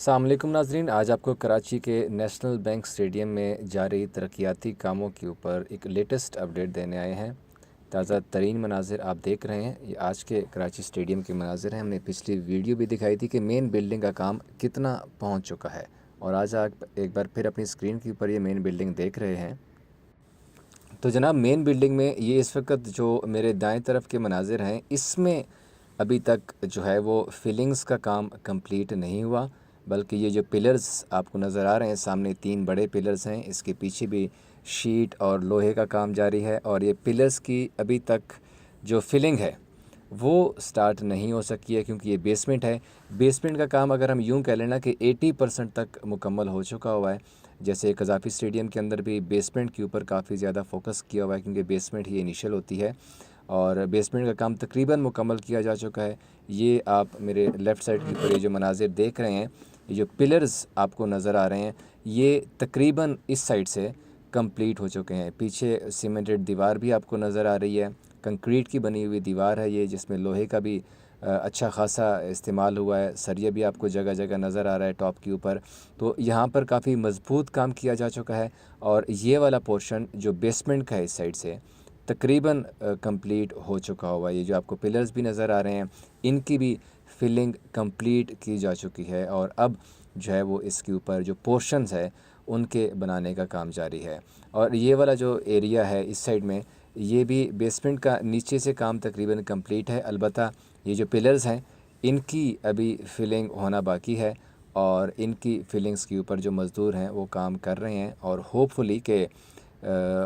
अस्सलाम वालेकुम नाज़रीन। आज आपको कराची के नेशनल बैंक स्टेडियम में जारी तरक्याती कामों के ऊपर एक लेटेस्ट अपडेट देने आए हैं। ताज़ा तरीन मनाज़िर आप देख रहे हैं, ये आज के कराची स्टेडियम के मनाज़िर हैं। हमने पिछली वीडियो भी दिखाई थी कि मेन बिल्डिंग का काम कितना पहुंच चुका है, और आज आप एक बार फिर अपनी स्क्रीन के ऊपर ये मेन बिल्डिंग देख रहे हैं। तो जनाब, मेन बिल्डिंग में ये इस वक्त जो मेरे दाएँ तरफ के मनाज़िर हैं, इसमें अभी तक जो है वो फिलिंग्स का काम कंप्लीट नहीं हुआ, बल्कि ये जो पिलर्स आपको नज़र आ रहे हैं सामने, 3 बड़े पिलर्स हैं, इसके पीछे भी शीट और लोहे का काम जारी है। और ये पिलर्स की अभी तक जो फिलिंग है वो स्टार्ट नहीं हो सकी है, क्योंकि ये बेसमेंट है। बेसमेंट का काम अगर हम यूँ कह लेना कि 80% तक मुकम्मल हो चुका हुआ है। जैसे कज़ाफ़ी स्टेडियम के अंदर भी बेसमेंट के ऊपर काफ़ी ज़्यादा फोकस किया हुआ है, क्योंकि बेसमेंट ही इनिशियल होती है, और बेसमेंट का काम तकरीबन मुकम्मल किया जा चुका है। ये आप मेरे लेफ़्ट साइड के ऊपर ये जो मनाज़िर देख रहे हैं, ये जो पिलर्स आपको नज़र आ रहे हैं, ये तकरीबन इस साइड से कंप्लीट हो चुके हैं। पीछे सीमेंटेड दीवार भी आपको नज़र आ रही है, कंक्रीट की बनी हुई दीवार है ये, जिसमें लोहे का भी अच्छा खासा इस्तेमाल हुआ है। सरिया भी आपको जगह जगह नज़र आ रहा है टॉप के ऊपर। तो यहाँ पर काफ़ी मज़बूत काम किया जा चुका है, और ये वाला पोर्शन जो बेसमेंट का है इस साइड से तकरीबन कंप्लीट हो चुका हुआ है। ये जो आपको पिलर्स भी नज़र आ रहे हैं, इनकी भी फिलिंग कंप्लीट की जा चुकी है, और अब जो है वो इसके ऊपर जो पोर्शंस है उनके बनाने का काम जारी है। और ये वाला जो एरिया है इस साइड में, ये भी बेसमेंट का नीचे से काम तकरीबन कंप्लीट है। अलबत्ता ये जो पिलर्स हैं इनकी अभी फिलिंग होना बाकी है, और इनकी फिलिंग्स के ऊपर जो मज़दूर हैं वो काम कर रहे हैं, और होपफुली के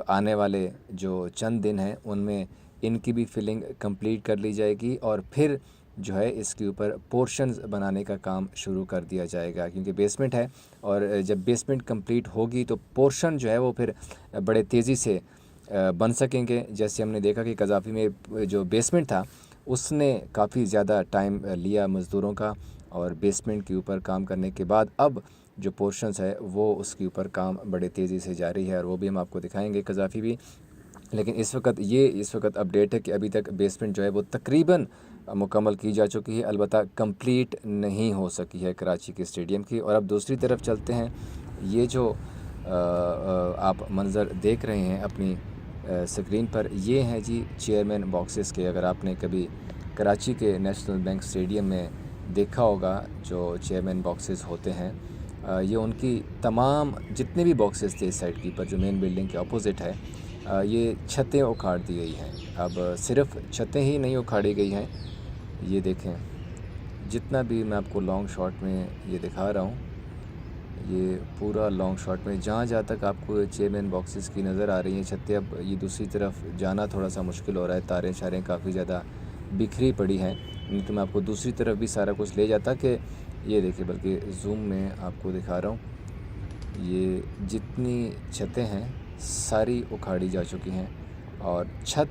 आने वाले जो चंद दिन हैं उनमें इनकी भी फिलिंग कंप्लीट कर ली जाएगी, और फिर जो है इसके ऊपर पोर्शंस बनाने का काम शुरू कर दिया जाएगा। क्योंकि बेसमेंट है, और जब बेसमेंट कंप्लीट होगी तो पोर्शन जो है वो फिर बड़े तेज़ी से बन सकेंगे। जैसे हमने देखा कि कज़ाफ़ी में जो बेसमेंट था उसने काफ़ी ज़्यादा टाइम लिया मज़दूरों का, और बेसमेंट के ऊपर काम करने के बाद अब जो पोर्शंस है वो उसके ऊपर काम बड़े तेज़ी से जारी है, और वो भी हम आपको दिखाएंगे कज़ाफ़ी भी। लेकिन इस वक्त अपडेट है कि अभी तक बेसमेंट जो है वो तकरीबन मुकम्मल की जा चुकी है, अलबत्ता कंप्लीट नहीं हो सकी है कराची के स्टेडियम की। और अब दूसरी तरफ चलते हैं। ये जो आप मंज़र देख रहे हैं अपनी स्क्रीन पर, ये हैं जी चेयरमैन बॉक्सेस के। अगर आपने कभी कराची के नेशनल बैंक स्टेडियम में देखा होगा जो चेयरमैन बॉक्सेस होते हैं, ये उनकी तमाम जितने भी बॉक्सेस थे इस साइड की पर जो मेन बिल्डिंग के अपोज़िट है, ये छतें उखाड़ दी गई हैं। अब सिर्फ़ छतें ही नहीं उखाड़ी गई हैं, ये देखें जितना भी मैं आपको लॉन्ग शॉट में ये दिखा रहा हूँ, ये पूरा लॉन्ग शॉट में जहाँ जहाँ तक आपको चेयरमैन बॉक्सेस की नज़र आ रही हैं छतें, अब ये दूसरी तरफ जाना थोड़ा सा मुश्किल हो रहा है, तारें शारें काफ़ी ज़्यादा बिखरी पड़ी हैं। नहीं तो मैं आपको दूसरी तरफ भी सारा कुछ ले जाता कि ये देखिए, बल्कि जूम में आपको दिखा रहा हूँ, ये जितनी छतें हैं सारी उखाड़ी जा चुकी हैं, और छत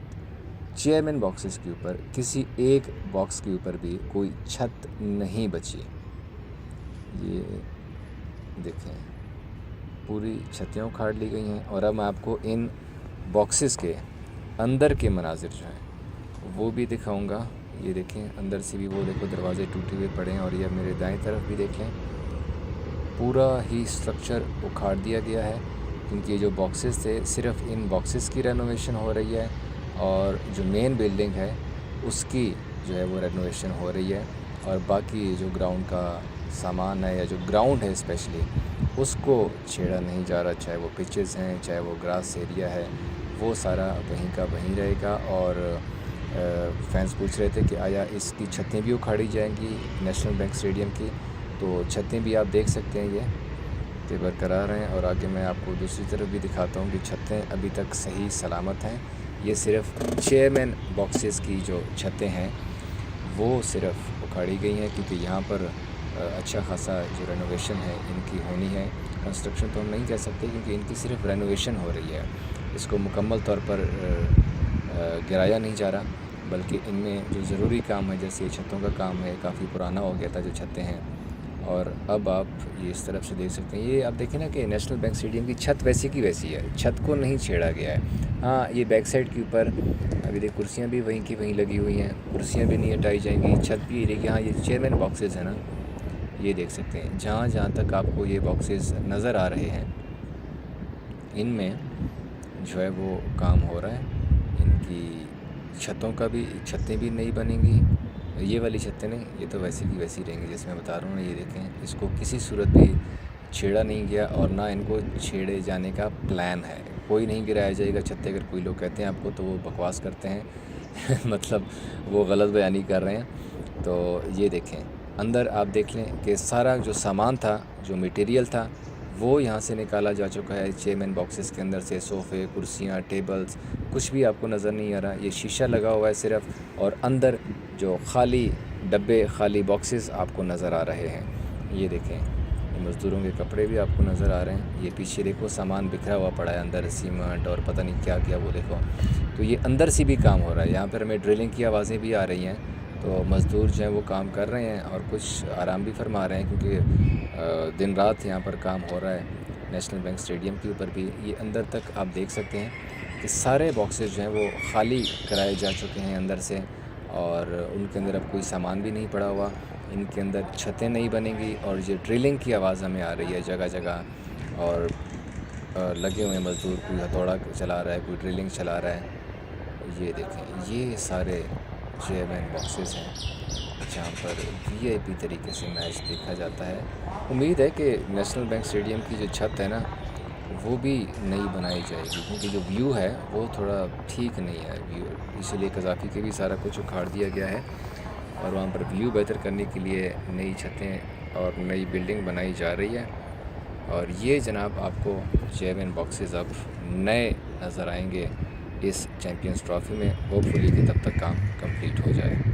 चेयरमैन बॉक्सेस के ऊपर किसी एक बॉक्स के ऊपर भी कोई छत नहीं बची। ये देखें, पूरी छतें उखाड़ ली गई हैं। और अब मैं आपको इन बॉक्सेस के अंदर के मनाजिर जो हैं वो भी दिखाऊंगा। ये देखें, अंदर से भी वो देखो दरवाज़े टूटे हुए पड़े हैं, और ये मेरे दाएं तरफ भी देखें, पूरा ही स्ट्रक्चर उखाड़ दिया गया है। क्योंकि ये जो बॉक्सेस थे, सिर्फ़ इन बॉक्सेस की रेनोवेशन हो रही है, और जो मेन बिल्डिंग है उसकी जो है वो रेनोवेशन हो रही है, और बाकी जो ग्राउंड का सामान है या जो ग्राउंड है स्पेशली, उसको छेड़ा नहीं जा रहा। चाहे वो पिचेस हैं, चाहे वो ग्रास एरिया है, वो सारा वहीं का वहीं रहेगा। और फैंस पूछ रहे थे कि आया इसकी छतें भी उखाड़ी जाएंगी नेशनल बैंक स्टेडियम की, तो छतें भी आप देख सकते हैं ये कि बरकरार हैं। और आगे मैं आपको दूसरी तरफ भी दिखाता हूँ कि छतें अभी तक सही सलामत हैं। ये सिर्फ़ चेयरमैन बॉक्सेस की जो छतें हैं वो सिर्फ़ उखाड़ी गई हैं, क्योंकि यहाँ पर अच्छा खासा जो रेनोवेशन है इनकी होनी है। कंस्ट्रक्शन तो हम नहीं कह सकते, क्योंकि इनकी सिर्फ रेनोवेशन हो रही है, इसको मुकम्मल तौर पर गिराया नहीं जा रहा, बल्कि इनमें जो ज़रूरी काम है, जैसे ये छतों का काम है, काफ़ी पुराना हो गया था जो छतें हैं। और अब आप ये इस तरफ से देख सकते हैं, ये आप देखें ना कि नेशनल बैंक स्टेडियम की छत वैसी की वैसी है, छत को नहीं छेड़ा गया है। हाँ, ये बैक साइड के ऊपर अभी देख कुर्सियाँ भी वहीं की वहीं लगी हुई हैं, कुर्सियाँ भी नहीं हटाई जाएंगी, छत भी रहेगी। हाँ, ये चेयरमैन बॉक्सेस है ना, ये देख सकते हैं, जहाँ जहाँ तक आपको ये बॉक्सेस नज़र आ रहे हैं इनमें जो है वो काम हो रहा है। इनकी छतें भी नई बनेंगी। ये वाली छतें नहीं, ये तो वैसी की वैसी रहेंगी जैसे मैं बता रहा हूँ ना। ये देखें, इसको किसी सूरत भी छेड़ा नहीं गया और ना इनको छेड़े जाने का प्लान है। कोई नहीं गिराया जाएगा छतें। अगर कोई लोग कहते हैं आपको तो वो बकवास करते हैं मतलब वो गलत बयानी कर रहे हैं। तो ये देखें, अंदर आप देख लें कि सारा जो सामान था, जो मटेरियल था, वो यहाँ से निकाला जा चुका है। चेयरमैन बॉक्सेस के अंदर से सोफ़े, कुर्सियाँ, टेबल्स, कुछ भी आपको नज़र नहीं आ रहा। ये शीशा लगा हुआ है सिर्फ, और अंदर जो खाली डब्बे, खाली बॉक्सेस आपको नज़र आ रहे हैं। ये देखें, मज़दूरों के कपड़े भी आपको नज़र आ रहे हैं। ये पीछे देखो सामान बिखरा हुआ पड़ा है, अंदर सीमेंट और पता नहीं क्या क्या, वो देखो। तो ये अंदर से भी काम हो रहा है। यहाँ पर हमें ड्रिलिंग की आवाज़ें भी आ रही हैं। तो मज़दूर जो हैं वो काम कर रहे हैं और कुछ आराम भी फरमा रहे हैं, क्योंकि दिन रात यहाँ पर काम हो रहा है। नेशनल बैंक स्टेडियम के ऊपर भी ये अंदर तक आप देख सकते हैं कि सारे बॉक्सेस जो हैं वो खाली कराए जा चुके हैं अंदर से, और उनके अंदर अब कोई सामान भी नहीं पड़ा हुआ। इनके अंदर छतें नहीं बनेंगी, और ये ड्रिलिंग की आवाज़ हमें आ रही है जगह जगह। और लगे हुए मज़दूर, कोई हथौड़ा चला रहा है, कोई ड्रिलिंग चला रहा है। ये देखें, ये सारे चेयरमैन बॉक्सेस हैं जहाँ पर वीआईपी तरीके से मैच देखा जाता है। उम्मीद है कि नेशनल बैंक स्टेडियम की जो छत है ना, वो भी नई बनाई जाएगी, क्योंकि जो व्यू है वो थोड़ा ठीक नहीं है व्यू। इसीलिए कज़ाफ़ी के भी सारा कुछ उखाड़ दिया गया है, और वहाँ पर व्यू बेहतर करने के लिए नई छतें और नई बिल्डिंग बनाई जा रही है। और ये जनाब आपको चेयरमैन बॉक्सेस अब नए नज़र आएंगे इस चैम्पियंस ट्रॉफ़ी में। होपफुली कि तब तक काम कंप्लीट हो जाए।